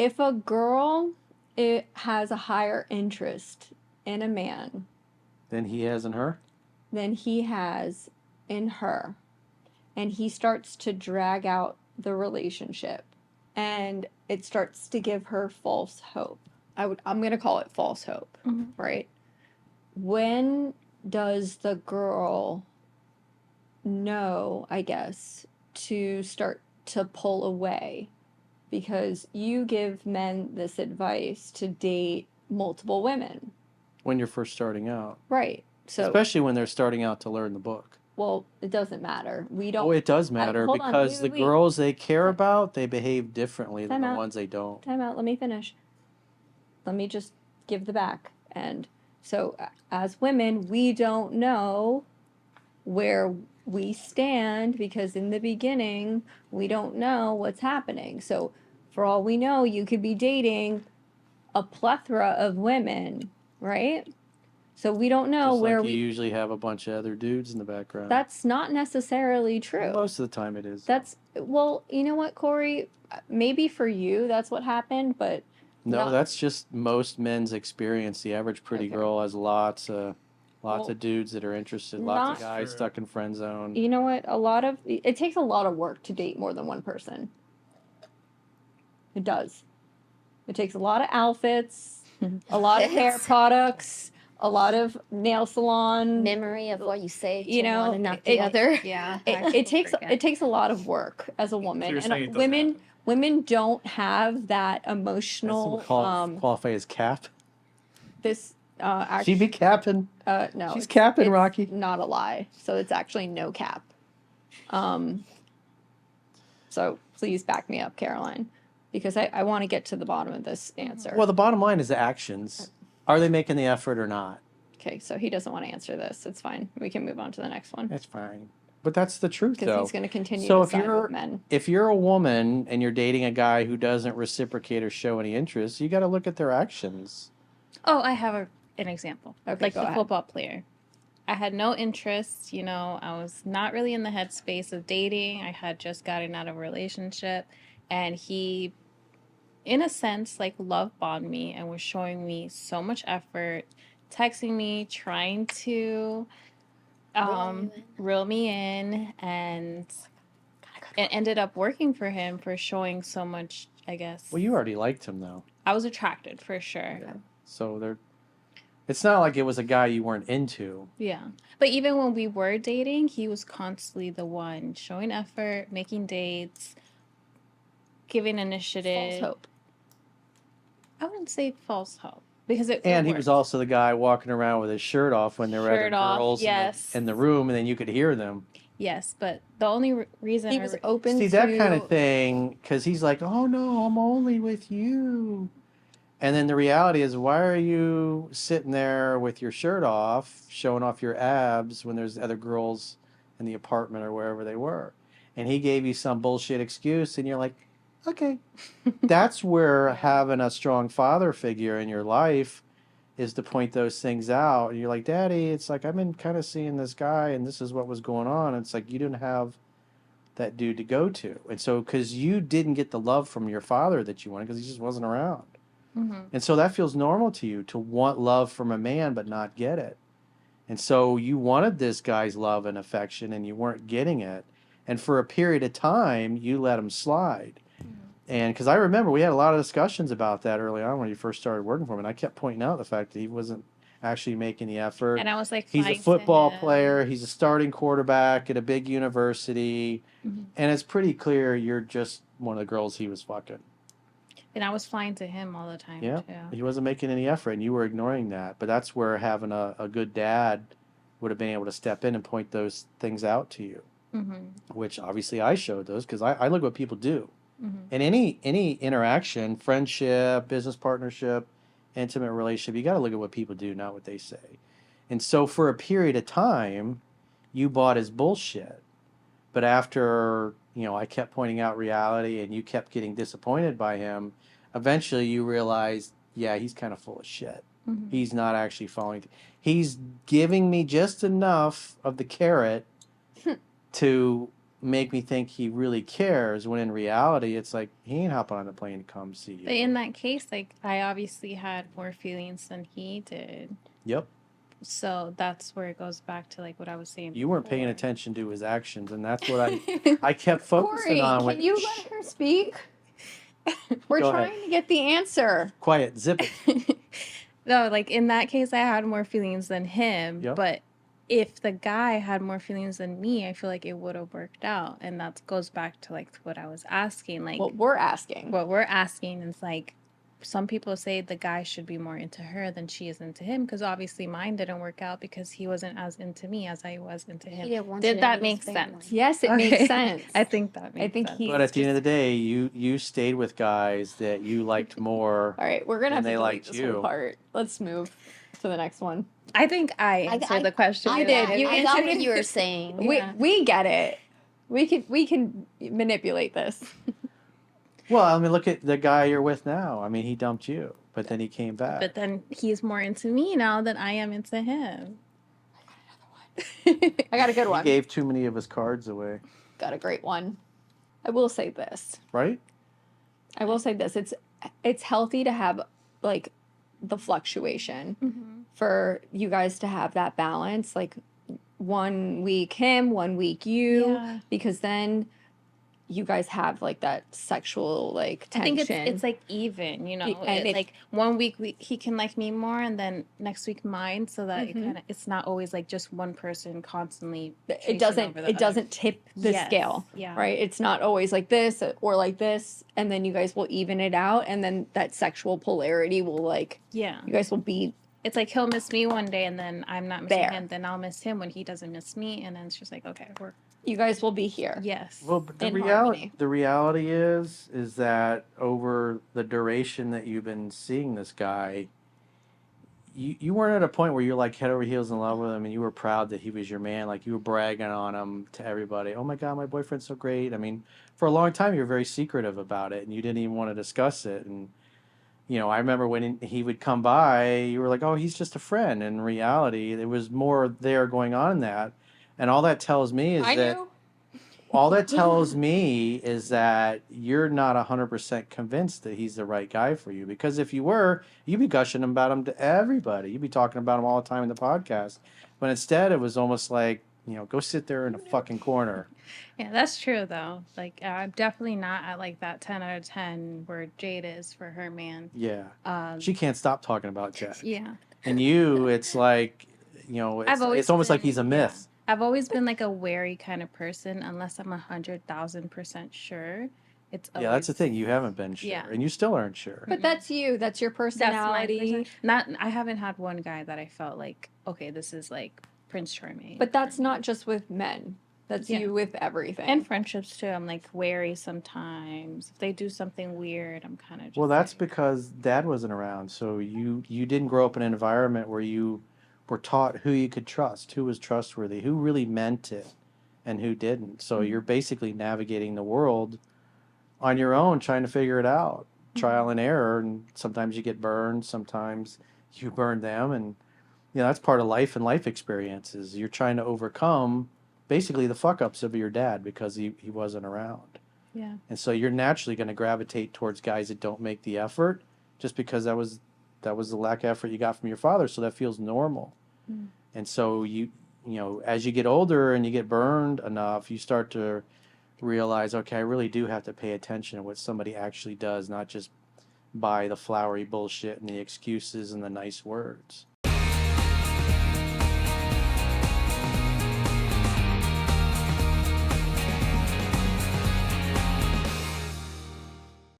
If a girl it has a higher interest in a man than he has in her? than he has in her, and he starts to drag out the relationship, and it starts to give her false hope. I'm going to call it false hope, right? When does the girl know, I guess, to start to pull away? Because you give men this advice to date multiple women. When you're first starting out. Right. So, especially when they're starting out to learn the book. Well, it doesn't matter. We don't. Oh, it does matter because the girls they care about, they behave differently than the ones they don't. Time out. Let me finish. Let me just give the back. And so, as women, we don't know where we stand because in the beginning, we don't know what's happening. So, for all we know, you could be dating a plethora of women, right? So we don't know just where like you usually have a bunch of other dudes in the background. That's not necessarily true. Well, most of the time it is. Well, you know what, Corey? Maybe for you that's what happened, but no, that's just most men's experience. The average pretty girl has lots of dudes that are interested, lots of guys stuck in friend zone. You know what? It takes a lot of work to date more than one person. It does. It takes a lot of outfits, a lot of hair products, a lot of nail salon memory of what you say to you know, one and not the other. Yeah, it takes a lot of work as a woman, So and women don't have that emotional. Qualify as cap. This actually, she be capping. No, she's capping, Rocky. Not a lie. So it's actually no cap. So please back me up, Caroline, because I want to get to the bottom of this answer. Well, the bottom line is the actions. Are they making the effort or not? Okay, so he doesn't want to answer this. It's fine. We can move on to the next one. That's fine. But that's the truth, though. Because he's going to continue to side with men. If you're a woman and you're dating a guy who doesn't reciprocate or show any interest, you got to look at their actions. Oh, I have an example. Okay, like the football player. I had no interest, I was not really in the headspace of dating. I had just gotten out of a relationship, and he, in a sense, love bombed me and was showing me so much effort, texting me, trying to reel me in, and it ended up working for him for showing so much, I guess. Well, you already liked him, though. I was attracted, for sure. Yeah. So it's not like it was a guy you weren't into. Yeah. But even when we were dating, he was constantly the one showing effort, making dates, giving initiative. False hope. I wouldn't say false hope. Because he was also the guy walking around with his shirt off when there were other girls in the room, and then you could hear them. Yes, but the only reason he was open to that kind of thing, because he's like, oh no, I'm only with you. And then the reality is, why are you sitting there with your shirt off, showing off your abs when there's other girls in the apartment or wherever they were? And he gave you some bullshit excuse, and you're like, okay. That's where having a strong father figure in your life is to point those things out. And you're like, Daddy, it's like, I've been kind of seeing this guy, and this is what was going on. And it's like, you didn't have that dude to go to. And so, because you didn't get the love from your father that you wanted, because he just wasn't around. Mm-hmm. And so that feels normal to you, to want love from a man but not get it. And so you wanted this guy's love and affection and you weren't getting it. And for a period of time, you let him slide. Mm-hmm. And because I remember we had a lot of discussions about that early on when you first started working for him. And I kept pointing out the fact that he wasn't actually making the effort. And I was like, he's a football player. He's a starting quarterback at a big university. Mm-hmm. And it's pretty clear you're just one of the girls he was fucking. And I was flying to him all the time, too. He wasn't making any effort, and you were ignoring that. But that's where having a good dad would have been able to step in and point those things out to you, mm-hmm. which obviously I showed those because I look at what people do. Mm-hmm. In any interaction, friendship, business partnership, intimate relationship, you got to look at what people do, not what they say. And so for a period of time, you bought his bullshit. But after, I kept pointing out reality and you kept getting disappointed by him, eventually you realized, yeah, he's kind of full of shit. Mm-hmm. He's not actually following. He's giving me just enough of the carrot to make me think he really cares, when in reality it's like he ain't hopping on the plane to come see you. But in that case, like, I obviously had more feelings than he did. Yep. So that's where it goes back to like what I was saying. You weren't paying before. attention to his actions, and that's what I kept focusing Corey, on. can you let her speak? We're Go trying ahead. to get the answer. Quiet, zip it. No, like in that case, I had more feelings than him. Yep. But if the guy had more feelings than me, I feel like it would have worked out. And that goes back to like what I was asking. Like, What we're asking. what we're asking is like, some people say the guy should be more into her than she is into him, because obviously mine didn't work out because he wasn't as into me as I was into him. He didn't want Did you that in make his family. sense? Yes, it Okay. makes sense. I think that makes think sense. he- But at the end of just- the day, you stayed with guys that you liked more. All right, we're gonna have And to they delete liked this you. whole part. Let's move to the next one. I think I answered the question. You did. You I got answered what it. you were saying. Yeah. We get it. We can manipulate this. Well, I mean, look at the guy you're with now. I mean, he dumped you, but then he came back. But then he's more into me now than I am into him. I got a good He one. gave too many of his cards away, Got a great one. I will say this. right? I will say this. It's healthy to have like the fluctuation for you guys to have that balance. Like 1 week him, 1 week you, Yeah. because then you guys have like that sexual like I tension. think it's like even, you know, And if- like 1 week he can like me more, and then next week mine, so that Mhm. it's not always like just one person constantly. it chasing doesn't over the it other. doesn't tip the Yes, scale, yeah. right? It's not always like this or like this, and then you guys will even it out, and then that sexual polarity will like Yeah, you guys will be it's like he'll miss me one day, and then I'm not missing There. him. Then I'll miss him when he doesn't miss me, and then it's just like, okay, we're you guys will be here. yes. Well, but In harmony. the reality is that over the duration that you've been seeing this guy, you weren't at a point where you're like head over heels in love with him, and you were proud that he was your man. Like you were bragging on him to everybody. Oh my God, my boyfriend's so great. I mean, for a long time you were very secretive about it, and you didn't even want to discuss it. And you know, I remember when he would come by, you were like, oh, he's just a friend. In reality, there was more there going on in that. And all that tells me is all that tells me is that you're not 100% convinced that he's the right guy for you. Because if you were, you'd be gushing about him to everybody. You'd be talking about him all the time in the podcast. But instead, it was almost like, you know, go sit there in a fucking corner. Yeah, that's true though. Like I'm definitely not at like that 10 out of 10 where Jade is for her man. Yeah. Um, She can't stop talking about Jack. yeah. And you, it's like, you know, it's almost like he's a myth. I've always been like a wary kind of person, unless I'm 100,000% sure. It's Yeah, that's the thing. You haven't been sure. Yeah. And you still aren't sure. But that's you. That's your That's my personality. Not. I haven't had one guy that I felt like, okay, this is like Prince Charming. But that's not just with men. That's Yeah. you with everything. and friendships too. I'm like wary sometimes. If they do something weird, I'm kind of just Well, that's like, because Dad wasn't around. So you didn't grow up in an environment where you were taught who you could trust, who was trustworthy, who really meant it, and who didn't. So you're basically navigating the world on your own, trying to figure it out, trial and error. And sometimes you get burned, sometimes you burn them, and you know that's part of life and life experiences. You're trying to overcome basically the fuck ups of your dad because he wasn't around. yeah. And so you're naturally going to gravitate towards guys that don't make the effort just because that was the lack of effort you got from your father, so that feels normal. Mm. And so you know, as you get older and you get burned enough, you start to realize, okay, I really do have to pay attention to what somebody actually does, not just buy the flowery bullshit and the excuses and the nice words.